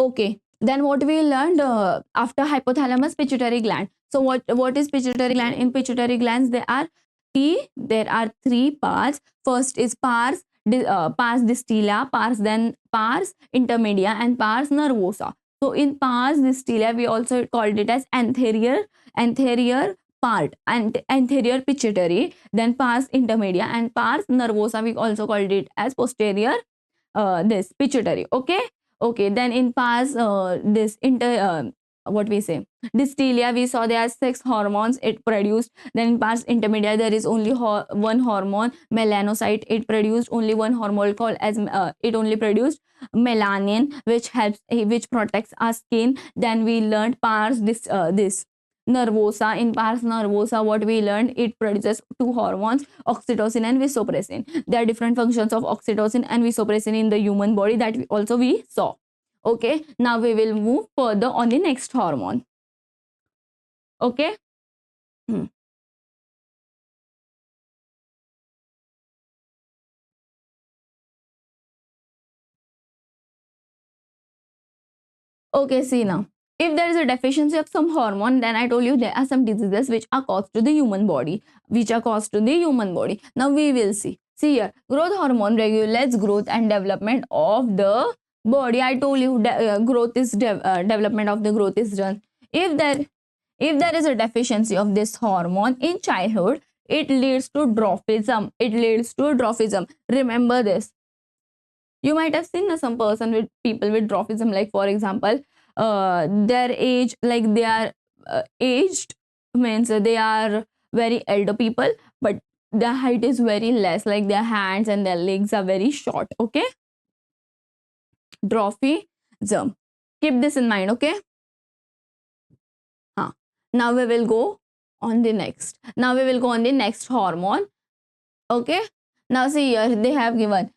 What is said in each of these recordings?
Okay, then what we learned after hypothalamus, pituitary gland. So what is pituitary gland? In pituitary glands there are three parts. First is pars distilla, pars intermedia, and pars nervosa. So in pars distilla we also called it as anterior part and anterior pituitary, then pars intermedia, and pars nervosa we also called it as posterior this pituitary. Okay, then in past this inter what we say dystelia, we saw there are sex hormones it produced. Then in past intermediate there is only one hormone melanocyte, it produced only one hormone called as it only produced melanin, which protects our skin. Then we learned pars this nervosa. In pars nervosa what we learned, it produces two hormones, oxytocin and vasopressin. There are different functions of oxytocin and vasopressin in the human body that we saw. Okay, now we will move further on the next hormone. Okay. Okay, see now. If there is a deficiency of some hormone, then I told you there are some diseases which are caused to the human body, Now we will see. See here, growth hormone regulates growth and development of the body. I told you development of the growth is done. If there is a deficiency of this hormone in childhood, it leads to dwarfism. Remember this. You might have seen some people with dwarfism, like for example their age, like they are aged, means they are very elder people, but their height is very less, like their hands and their legs are very short. Okay, dwarfism, keep this in mind. Okay, now we will go on the next hormone. Okay, now see here they have given.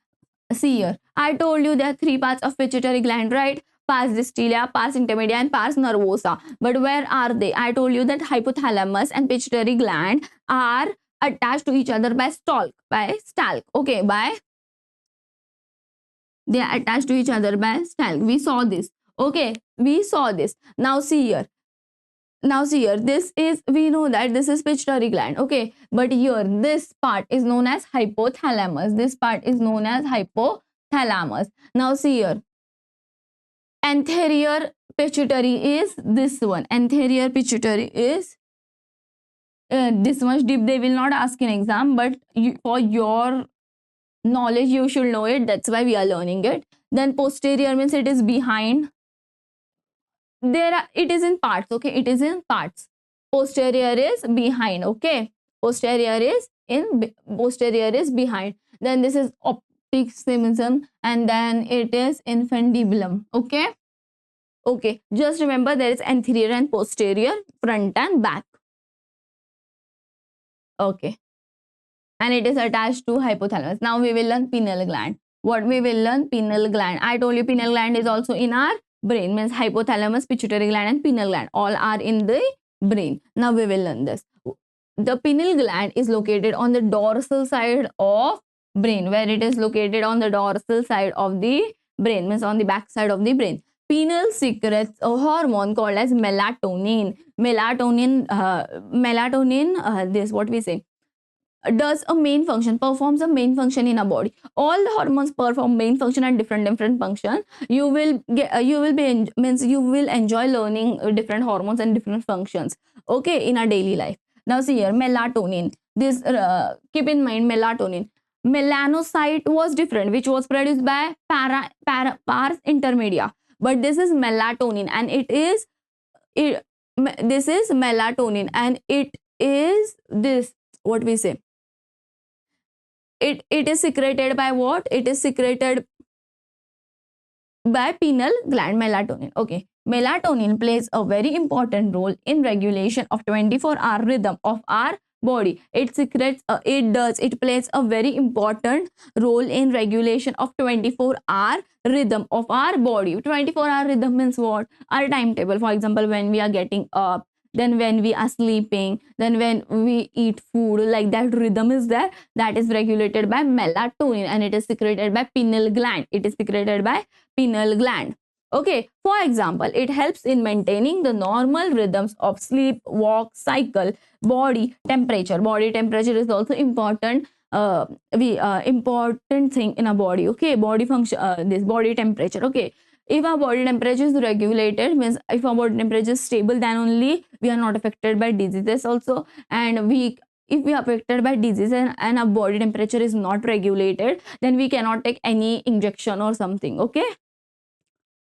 See here, I told you there are three parts of pituitary gland, right? Pars distilla, pars intermedia, and pars nervosa. But where are they? I told you that hypothalamus and pituitary gland are attached to each other by stalk. Okay, they are attached to each other by stalk. We saw this. Okay, we saw this. Now see here. We know that this is pituitary gland. Okay, but here this part is known as hypothalamus. Now see here, anterior pituitary is this one. Anterior pituitary is this much deep. They will not ask in exam, but for your knowledge you should know it. That's why we are learning it. Then posterior means it is behind. It is in parts. Okay, it is in parts. Posterior is behind. Okay, posterior is behind. Then this is opticism, and then it is infundibulum. Okay, just remember there is anterior and posterior, front and back. Okay, and it is attached to hypothalamus. Now we will learn pineal gland. What we will learn? Pineal gland. I told you pineal gland is also in our brain, means hypothalamus, pituitary gland, and pineal gland all are in the brain. Now we will learn this. The pineal gland is located on the dorsal side of brain. Where it is located? On the dorsal side of the brain, means on the back side of the brain. Pineal secretes a hormone called as melatonin. This what we say performs a main function in a body. All the hormones perform main function and different function. You will enjoy learning different hormones and different functions, okay, in our daily life. Now see here, melatonin. This keep in mind, melatonin. Melanocyte was different, which was produced by pars intermedia, but this is melatonin, and this is melatonin, and it is this what we say. It is secreted by what? It is secreted by pineal gland, melatonin. Okay, melatonin plays a very important role in regulation of 24-hour rhythm of our body. It plays a very important role in regulation of 24-hour rhythm of our body. 24-hour rhythm means what? Our timetable. For example, when we are getting up, then when we are sleeping, then when we eat food, like that rhythm is there, that is regulated by melatonin, and it is secreted by pineal gland. Okay, for example, it helps in maintaining the normal rhythms of sleep, walk, cycle, body temperature. Body temperature is also important. Important thing in a body. Okay, body function. This body temperature. Okay, if our body temperature is regulated, means if our body temperature is stable, then only we are not affected by diseases also. And we, if we are affected by disease and our body temperature is not regulated, then we cannot take any injection or something. Okay,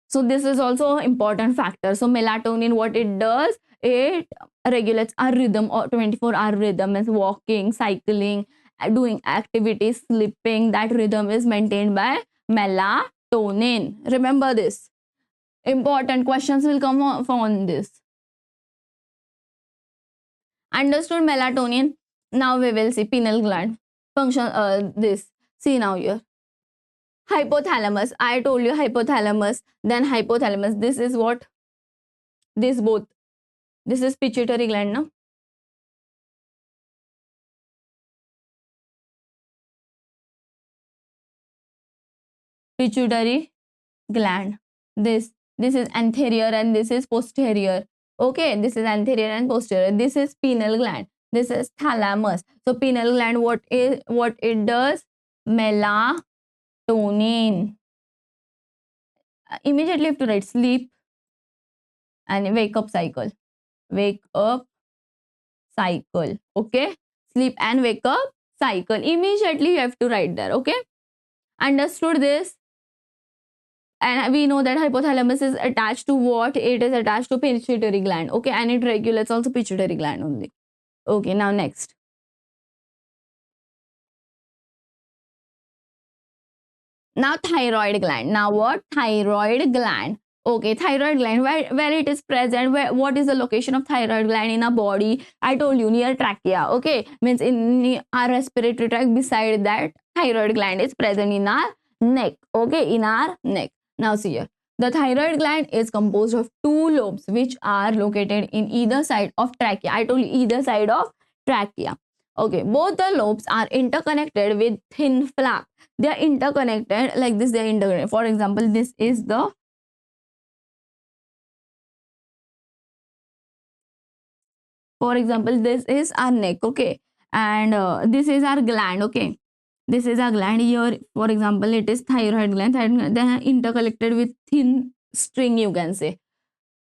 so this is also an important factor. So melatonin, what it does, it regulates our rhythm, or 24-hour rhythm, is walking, cycling, doing activities, sleeping. That rhythm is maintained by melatonin. Remember this. Important questions will come on this. Understood melatonin. Now we will see pineal gland function. This, see now here. Hypothalamus. I told you hypothalamus. Then hypothalamus. This is what? This both. This is pituitary gland, no? Pituitary gland. This is anterior and this is posterior. Okay, this is anterior and posterior. This is pineal gland. This is thalamus. So pineal gland, what it does? Melatonin. Immediately have to write sleep and wake up cycle. Wake up cycle. Okay, sleep and wake up cycle. Immediately you have to write there. Okay, understood this? And we know that hypothalamus is attached to what? It is attached to pituitary gland. Okay, and it regulates also pituitary gland only. Okay, now next. Now thyroid gland. Now what? Thyroid gland. Okay, thyroid gland, where it is present, what is the location of thyroid gland in our body? I told you, near trachea. Okay, means in our respiratory tract. Beside that, thyroid gland is present in our neck. Okay, in our neck. Now see here. The thyroid gland is composed of two lobes which are located in either side of trachea. I told you, either side of trachea. Okay, both the lobes are interconnected with thin flap. They are interconnected like this. They are interconnected. For example, this is the, for example, this is our neck. Okay, and this is our gland. Okay, this is our gland here. For example, it is thyroid gland. Thyroid gland, they are interconnected with thin string, you can say.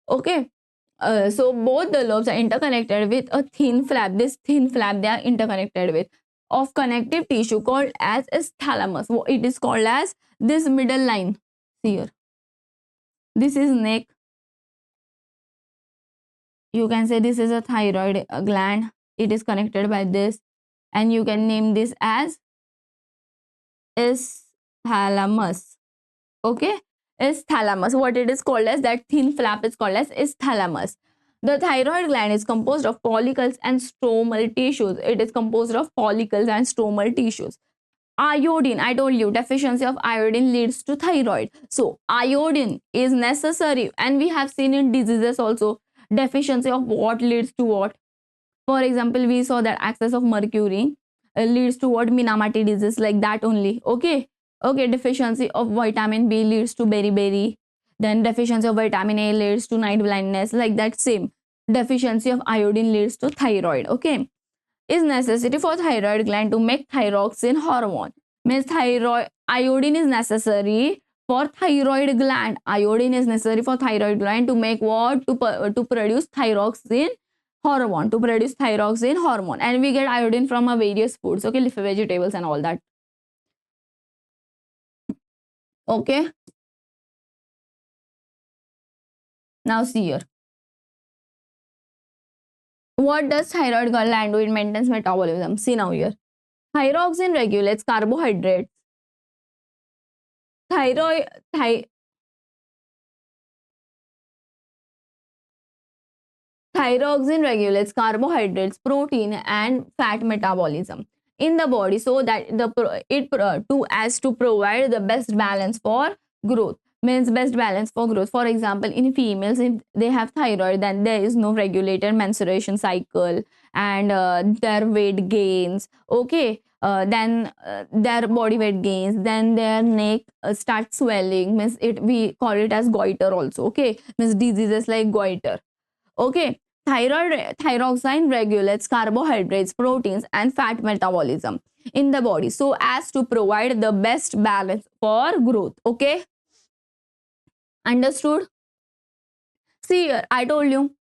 Okay, so both the lobes are interconnected with a thin flap. This thin flap they are interconnected with of connective tissue called as thalamus. It is called as this middle line here. This is neck. You can say this is a thyroid gland. It is connected by this, and you can name this as thalamus. Okay, thalamus. What it is called as, that thin flap is called as thalamus. The thyroid gland is composed of follicles and stromal tissues. It is composed of follicles and stromal tissues. Iodine, I told you, deficiency of iodine leads to thyroid. So iodine is necessary, and we have seen in diseases also, deficiency of what leads to what. For example, we saw that excess of mercury leads to what? Minamati disease, like that only. Okay, okay, deficiency of vitamin B leads to beriberi. Then deficiency of vitamin A leads to night blindness, like that same. Deficiency of iodine leads to thyroid. Okay, is necessity for thyroid gland to make thyroxine hormone. Means thyroid, iodine is necessary for thyroid gland. Iodine is necessary for thyroid gland to make what? To produce thyroxine hormone. To produce thyroxine hormone. And we get iodine from our various foods. Okay, leafy vegetables and all that. Okay. Now see here. What does thyroid gland do? It maintains metabolism. See now here. Thyroxine regulates carbohydrates. Thyroxine regulates carbohydrates, protein, and fat metabolism in the body, so that to provide the best balance for growth. means best balance for growth. For example, in females, if they have thyroid, then there is no regulated menstruation cycle, and their weight gains. Okay, then their body weight gains, then their neck starts swelling, means it, we call it as goiter also. Okay, means diseases like goiter. Okay, thyroxine regulates carbohydrates, proteins, and fat metabolism in the body so as to provide the best balance for growth. Okay, understood? See here, I told you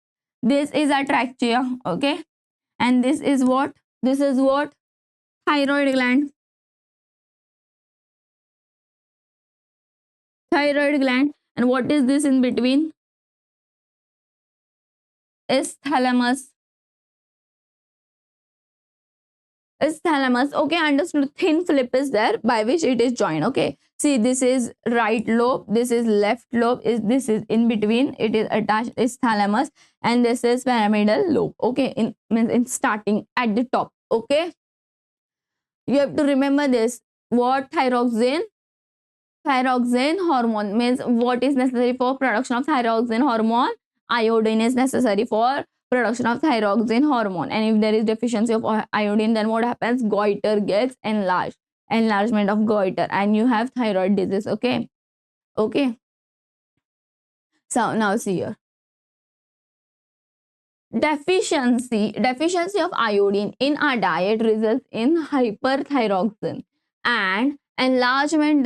this is a trachea. Okay, and this is what? This is what? Thyroid gland. Thyroid gland. And what is this in between? Is thalamus. Is thalamus. Okay, understood. Thin flip is there by which it is joined. Okay, see, this is right lobe, this is left lobe, is this is in between, it is attached, is thalamus, and this is pyramidal lobe. Okay, in means in starting at the top. Okay, you have to remember this. What? Thyroxine. Thyroxine hormone means what is necessary for production of thyroxine hormone? Iodine is necessary for production of thyroxine hormone, and if there is deficiency of iodine, then what happens? Goiter gets enlarged, enlargement of goiter, and you have thyroid disease. Okay, okay. So now see here, deficiency of iodine in our diet results in hyperthyroxine and enlargement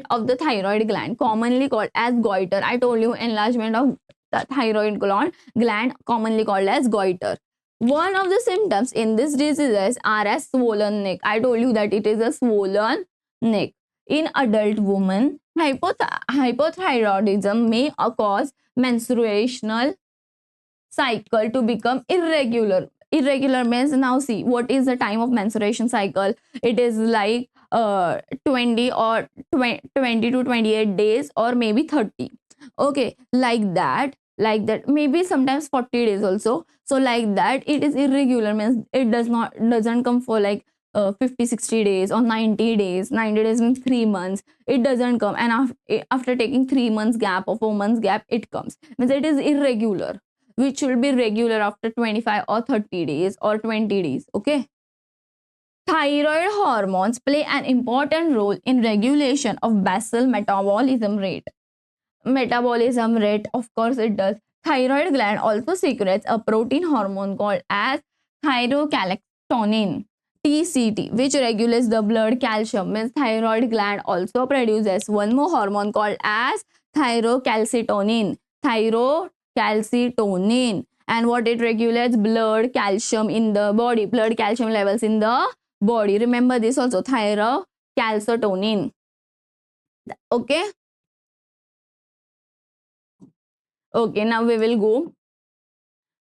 of the thyroid gland, commonly called as goiter. I told you, enlargement of the thyroid gland commonly called as goiter. One of the symptoms in this diseases are as swollen neck. I told you that it is a swollen neck. In adult women, hypothyroidism may cause menstruational cycle to become irregular. Irregular means, now see, what is the time of menstruation cycle? It is like 20 or 20 to 28 days, or maybe 30. Okay, like that, maybe sometimes 40 days also. So like that, it is irregular means it doesn't come for like 50 60 days or 90 days. 90 days means 3 months. It doesn't come, and after taking 3 months gap or 4 months gap, it comes, means it is irregular, which will be regular after 25 or 30 days or 20 days. Okay, thyroid hormones play an important role in regulation of basal metabolism rate. Of course it does. Thyroid gland also secretes a protein hormone called as thyrocalcitonin, TCT, which regulates the blood calcium. Means thyroid gland also produces one more hormone called as thyrocalcitonin. Thyrocalcitonin. And what it regulates? Blood calcium in the body, blood calcium levels in the body. Remember this also, thyrocalcitonin. Okay. Okay, now we will go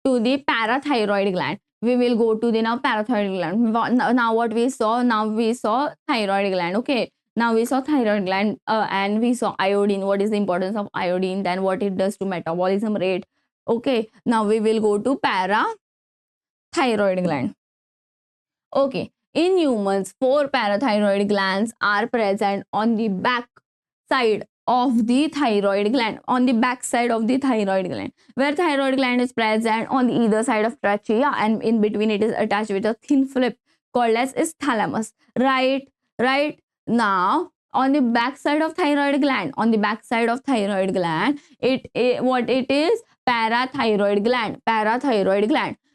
to the parathyroid gland. We will go to the now parathyroid gland. Now what we saw? Now we saw thyroid gland. Okay, now we saw thyroid gland and we saw iodine. What is the importance of iodine? Then what it does to metabolism rate. Okay, now we will go to parathyroid gland. Okay, in humans, 4 parathyroid glands are present on the back side of the thyroid gland, on the back side of the thyroid gland, where thyroid gland is present on either side of trachea, and in between it is attached with a thin flip called as is thalamus. Right, right. Now on the back side of thyroid gland, what it is? Parathyroid gland.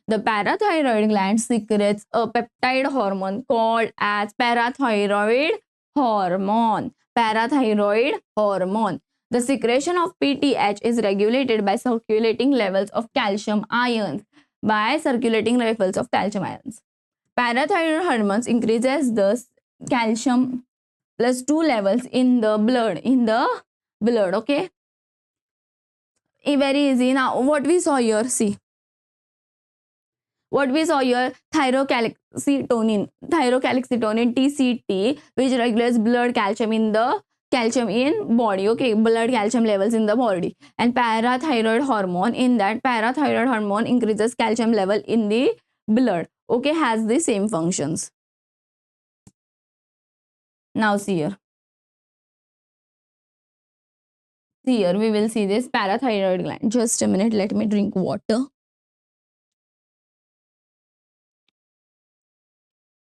The parathyroid gland secretes a peptide hormone called as parathyroid hormone. The secretion of PTH is regulated by circulating levels of calcium ions. Parathyroid hormones increases the calcium plus 2 levels in the blood. Okay, very easy. Now what we saw here, see. What we saw here, thyrocalcitonin, TCT, which regulates blood calcium in body. Okay, blood calcium levels in the body. And parathyroid hormone, in that parathyroid hormone increases calcium level in the blood. Okay, has the same functions. Now see here, here we will see this parathyroid gland. Just a minute, let me drink water.